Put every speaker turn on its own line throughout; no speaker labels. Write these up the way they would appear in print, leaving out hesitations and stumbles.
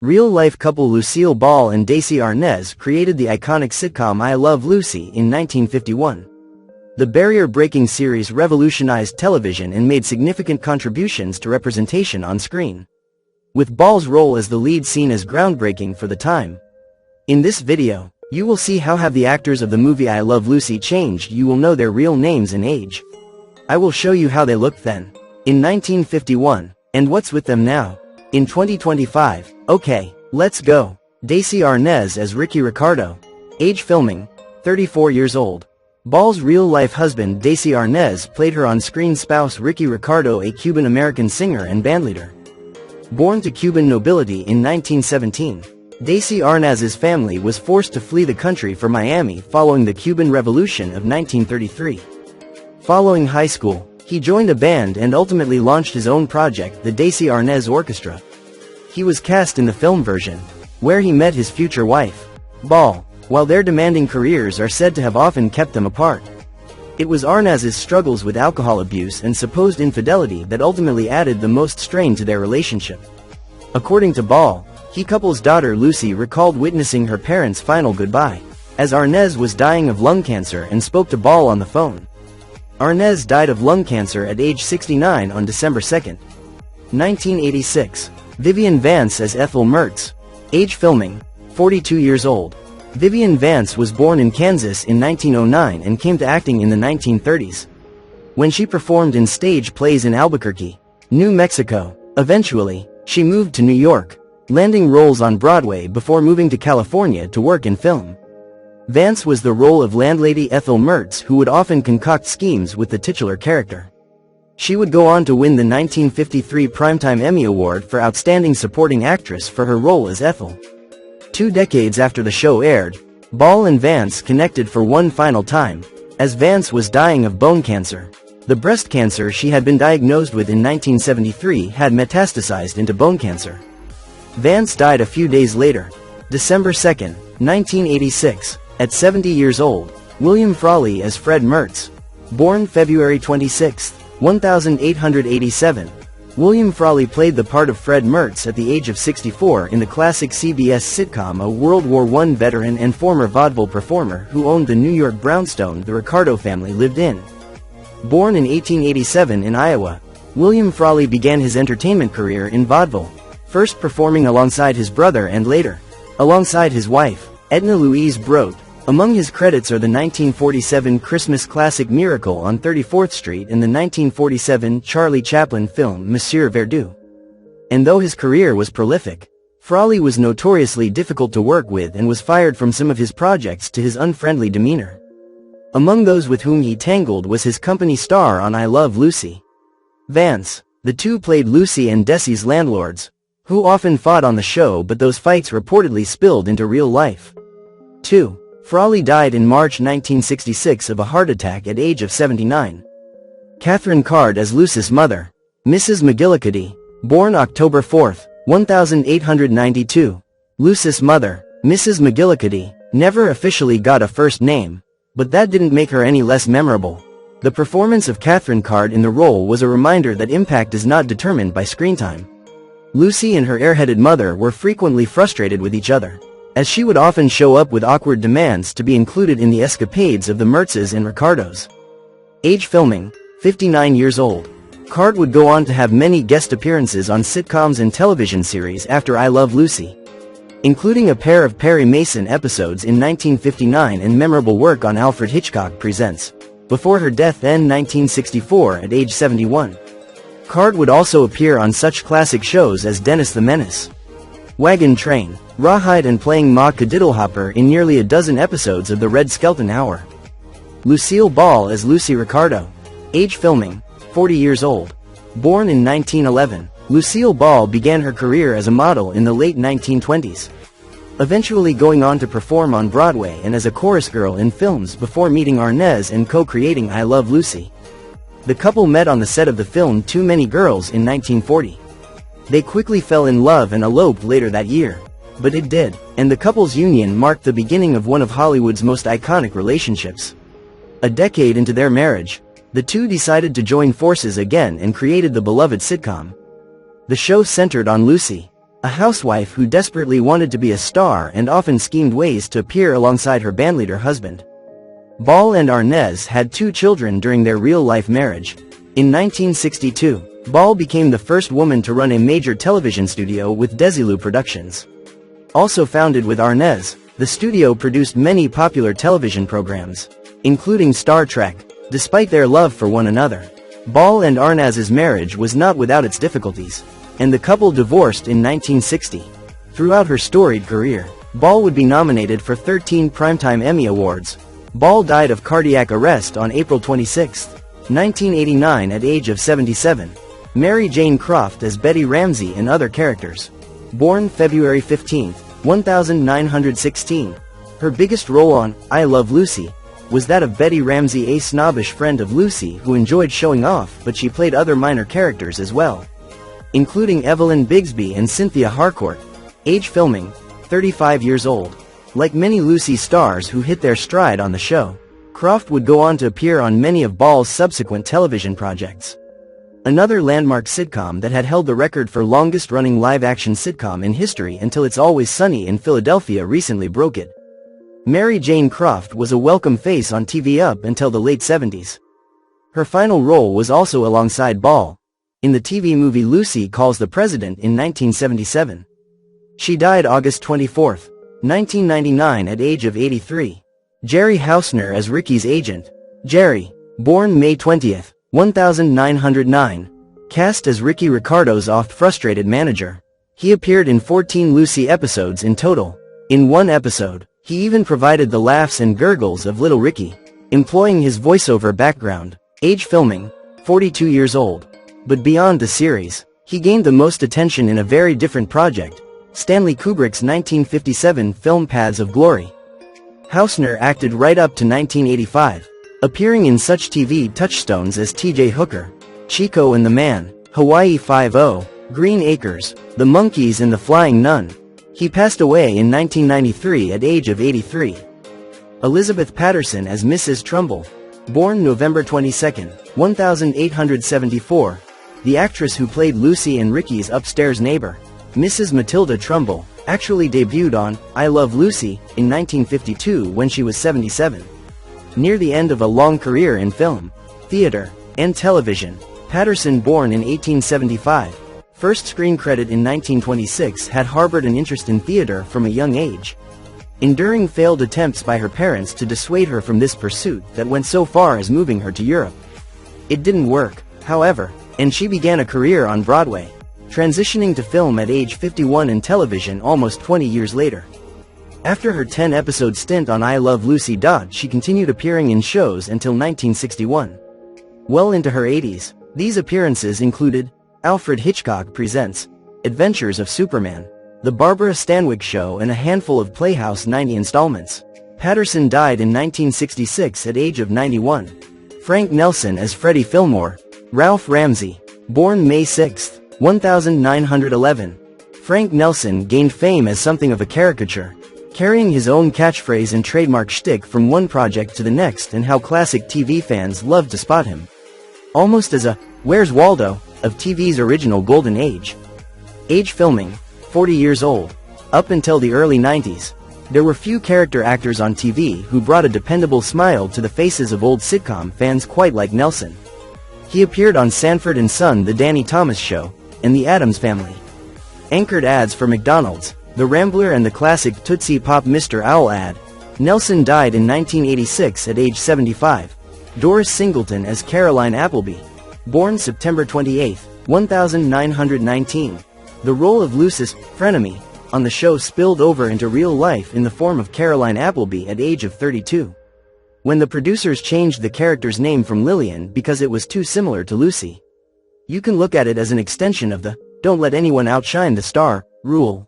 Real-life couple Lucille Ball and Desi Arnaz created the iconic sitcom I Love Lucy in 1951. The barrier-breaking series revolutionized television and made significant contributions to representation on screen, with Ball's role as the lead seen as groundbreaking for the time. In this video, you will see how have the actors of the movie I Love Lucy changed. You will know their real names and age. I will show you how they looked then, in 1951, and what's with them now, in 2025. Okay, let's go. Desi Arnaz as Ricky Ricardo. Age filming, 34 years old. Ball's real-life husband Desi Arnaz played her on-screen spouse Ricky Ricardo, a Cuban-American singer and bandleader. Born to Cuban nobility in 1917, Desi Arnaz's family was forced to flee the country for Miami following the Cuban Revolution of 1933. Following high school, he joined a band and ultimately launched his own project, the Desi Arnaz Orchestra. He was cast in the film version, where he met his future wife, Ball, while their demanding careers are said to have often kept them apart. It was Arnaz's struggles with alcohol abuse and supposed infidelity that ultimately added the most strain to their relationship. According to Ball, he couple's daughter Lucy recalled witnessing her parents' final goodbye, as Arnaz was dying of lung cancer and spoke to Ball on the phone. Arnaz died of lung cancer at age 69 on December 2, 1986. Vivian Vance as Ethel Mertz. Age filming, 42 years old. Vivian Vance was born in Kansas in 1909 and came to acting in the 1930s, when she performed in stage plays in Albuquerque, New Mexico. Eventually, she moved to New York, landing roles on Broadway before moving to California to work in film. Vance was the role of landlady Ethel Mertz, who would often concoct schemes with the titular character. She would go on to win the 1953 Primetime Emmy Award for Outstanding Supporting Actress for her role as Ethel. 2 decades after the show aired, Ball and Vance connected for one final time, as Vance was dying of bone cancer. The breast cancer she had been diagnosed with in 1973 had metastasized into bone cancer. Vance died a few days later, December 2, 1986, at 70 years old. William Frawley as Fred Mertz. Born February 26, 1887, William Frawley played the part of Fred Mertz at the age of 64 in the classic CBS sitcom. A World War I veteran and former vaudeville performer who owned the New York brownstone the Ricardo family lived in. Born in 1887 in Iowa, William Frawley began his entertainment career in vaudeville, first performing alongside his brother and later, alongside his wife, Edna Louise Brodt. Among his credits are the 1947 Christmas classic Miracle on 34th Street and the 1947 Charlie Chaplin film Monsieur Verdoux. And though his career was prolific, Frawley was notoriously difficult to work with and was fired from some of his projects to his unfriendly demeanor. Among those with whom he tangled was his company star on I Love Lucy, Vance. The two played Lucy and Desi's landlords, who often fought on the show, but those fights reportedly spilled into real life. 2. Frawley died in March 1966 of a heart attack at age of 79. Catherine Card as Lucy's mother, Mrs. McGillicuddy. Born October 4, 1892. Lucy's mother, Mrs. McGillicuddy, never officially got a first name, but that didn't make her any less memorable. The performance of Catherine Card in the role was a reminder that impact is not determined by screen time. Lucy and her airheaded mother were frequently frustrated with each other, as she would often show up with awkward demands to be included in the escapades of the Mertzes and Ricardos. Age filming, 59 years old. Card would go on to have many guest appearances on sitcoms and television series after I Love Lucy, including a pair of Perry Mason episodes in 1959 and memorable work on Alfred Hitchcock Presents, before her death in 1964 at age 71. Card would also appear on such classic shows as Dennis the Menace, Wagon Train, Rawhide, and playing Ma Cadiddlehopper in nearly a dozen episodes of the Red Skelton Hour. Lucille Ball as Lucy Ricardo. Age filming, 40 years old. Born in 1911, Lucille Ball began her career as a model in the late 1920s, eventually going on to perform on Broadway and as a chorus girl in films before meeting Arnaz and co-creating I Love Lucy. The couple met on the set of the film Too Many Girls in 1940. They quickly fell in love and eloped later that year, but it did, and the couple's union marked the beginning of one of Hollywood's most iconic relationships. A decade into their marriage, the two decided to join forces again and created the beloved sitcom. The show centered on Lucy, a housewife who desperately wanted to be a star and often schemed ways to appear alongside her bandleader husband. Ball and Arnaz had 2 children during their real-life marriage. In 1962, Ball became the first woman to run a major television studio with Desi Productions. Also founded with Arnaz, the studio produced many popular television programs, including Star Trek. Despite their love for one another, Ball and Arnaz's marriage was not without its difficulties, and the couple divorced in 1960. Throughout her storied career, Ball would be nominated for 13 Primetime Emmy Awards. Ball died of cardiac arrest on April 26, 1989 at age of 77. Mary Jane Croft as Betty Ramsey and other characters. Born February 15, 1916. Her biggest role on I Love Lucy was that of Betty Ramsey, a snobbish friend of Lucy who enjoyed showing off, but she played other minor characters as well, including Evelyn Bigsby and Cynthia Harcourt. Age filming, 35 years old. Like many Lucy stars who hit their stride on the show, Croft would go on to appear on many of Ball's subsequent television projects. Another landmark sitcom that had held the record for longest-running live-action sitcom in history until It's Always Sunny in Philadelphia recently broke it. Mary Jane Croft was a welcome face on TV up until the late 70s. Her final role was also alongside Ball, in the TV movie Lucy Calls the President in 1977. She died August 24, 1999 at age of 83. Jerry Hausner as Ricky's agent. Jerry, born May 20, 1909, cast as Ricky Ricardo's oft-frustrated manager. He appeared in 14 Lucy episodes in total. In one episode, he even provided the laughs and gurgles of Little Ricky, employing his voiceover background. Age filming, 42 years old. But beyond the series, he gained the most attention in a very different project, Stanley Kubrick's 1957 film Paths of Glory. Hausner acted right up to 1985, appearing in such TV touchstones as T.J. Hooker, Chico and the Man, Hawaii Five-0, Green Acres, The Monkees and The Flying Nun. He passed away in 1993 at age of 83. Elizabeth Patterson as Mrs. Trumbull. Born November 22, 1874, the actress who played Lucy and Ricky's upstairs neighbor, Mrs. Matilda Trumbull, actually debuted on I Love Lucy in 1952 when she was 77. Near the end of a long career in film, theater, and television, Patterson, born in 1875, first screen credit in 1926, had harbored an interest in theater from a young age, enduring failed attempts by her parents to dissuade her from this pursuit that went so far as moving her to Europe. It didn't work, however, and she began a career on Broadway, transitioning to film at age 51 and television almost 20 years later. After her 10-episode stint on I Love Lucy. She continued appearing in shows until 1961. Well into her 80s, these appearances included Alfred Hitchcock Presents, Adventures of Superman, The Barbara Stanwyck Show and a handful of Playhouse 90 installments. Patterson died in 1966 at age of 91. Frank Nelson as Freddie Fillmore. Ralph Ramsey, born May 6, 1911. Frank Nelson gained fame as something of a caricature, carrying his own catchphrase and trademark shtick from one project to the next, and how classic TV fans loved to spot him almost as a Where's Waldo of TV's original golden age. Age filming, 40 years old. Up until the early 90s, there were few character actors on TV who brought a dependable smile to the faces of old sitcom fans quite like Nelson. He appeared on Sanford and Son, The Danny Thomas Show, and The Addams Family. Anchored ads for McDonald's, The Rambler and the classic Tootsie Pop Mr. Owl ad. Nelson died in 1986 at age 75. Doris Singleton as Caroline Appleby. Born September 28, 1919. The role of Lucy's frenemy on the show spilled over into real life in the form of Caroline Appleby at age of 32. When the producers changed the character's name from Lillian because it was too similar to Lucy. You can look at it as an extension of the "don't let anyone outshine the star" rule.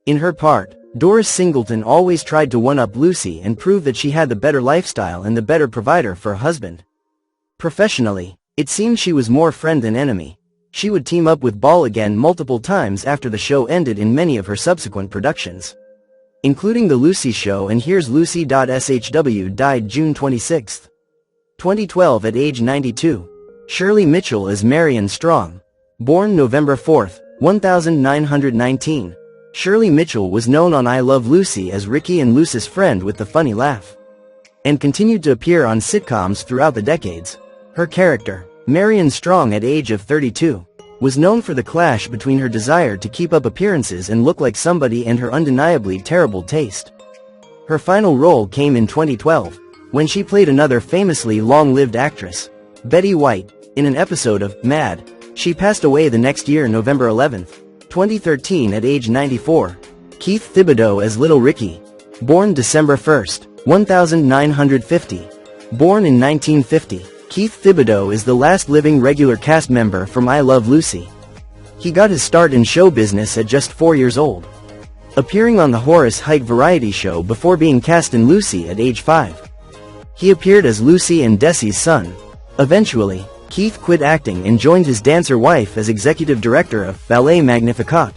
In her part, Doris Singleton always tried to one-up Lucy and prove that she had the better lifestyle and the better provider for a husband. Professionally, it seemed she was more friend than enemy. She would team up with Ball again multiple times after the show ended in many of her subsequent productions, including The Lucy Show and Here's Lucy. SHW died June 26, 2012 at age 92. Shirley Mitchell as Marion Strong. Born November 4, 1919. Shirley Mitchell was known on I Love Lucy as Ricky and Lucy's friend with the funny laugh, and continued to appear on sitcoms throughout the decades. Her character, Marion Strong at age of 32, was known for the clash between her desire to keep up appearances and look like somebody and her undeniably terrible taste. Her final role came in 2012, when she played another famously long-lived actress, Betty White, in an episode of Mad. She passed away the next year, November 11, 2013, at age 94. Keith Thibodeau as Little Ricky. Born December 1, 1950. Born in 1950, Keith Thibodeau is the last living regular cast member from I Love Lucy. He got his start in show business at just 4 years old, appearing on the Horace Heidt variety show before being cast in Lucy at age 5. He appeared as Lucy and Desi's son. Eventually, Keith quit acting and joined his dancer wife as executive director of Ballet Magnificat,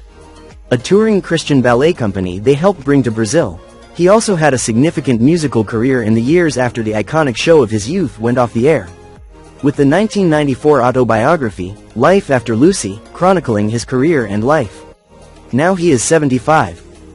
a touring Christian ballet company they helped bring to Brazil. He also had a significant musical career in the years after the iconic show of his youth went off the air, with the 1994 autobiography, Life After Lucy, chronicling his career and life. Now he is 75.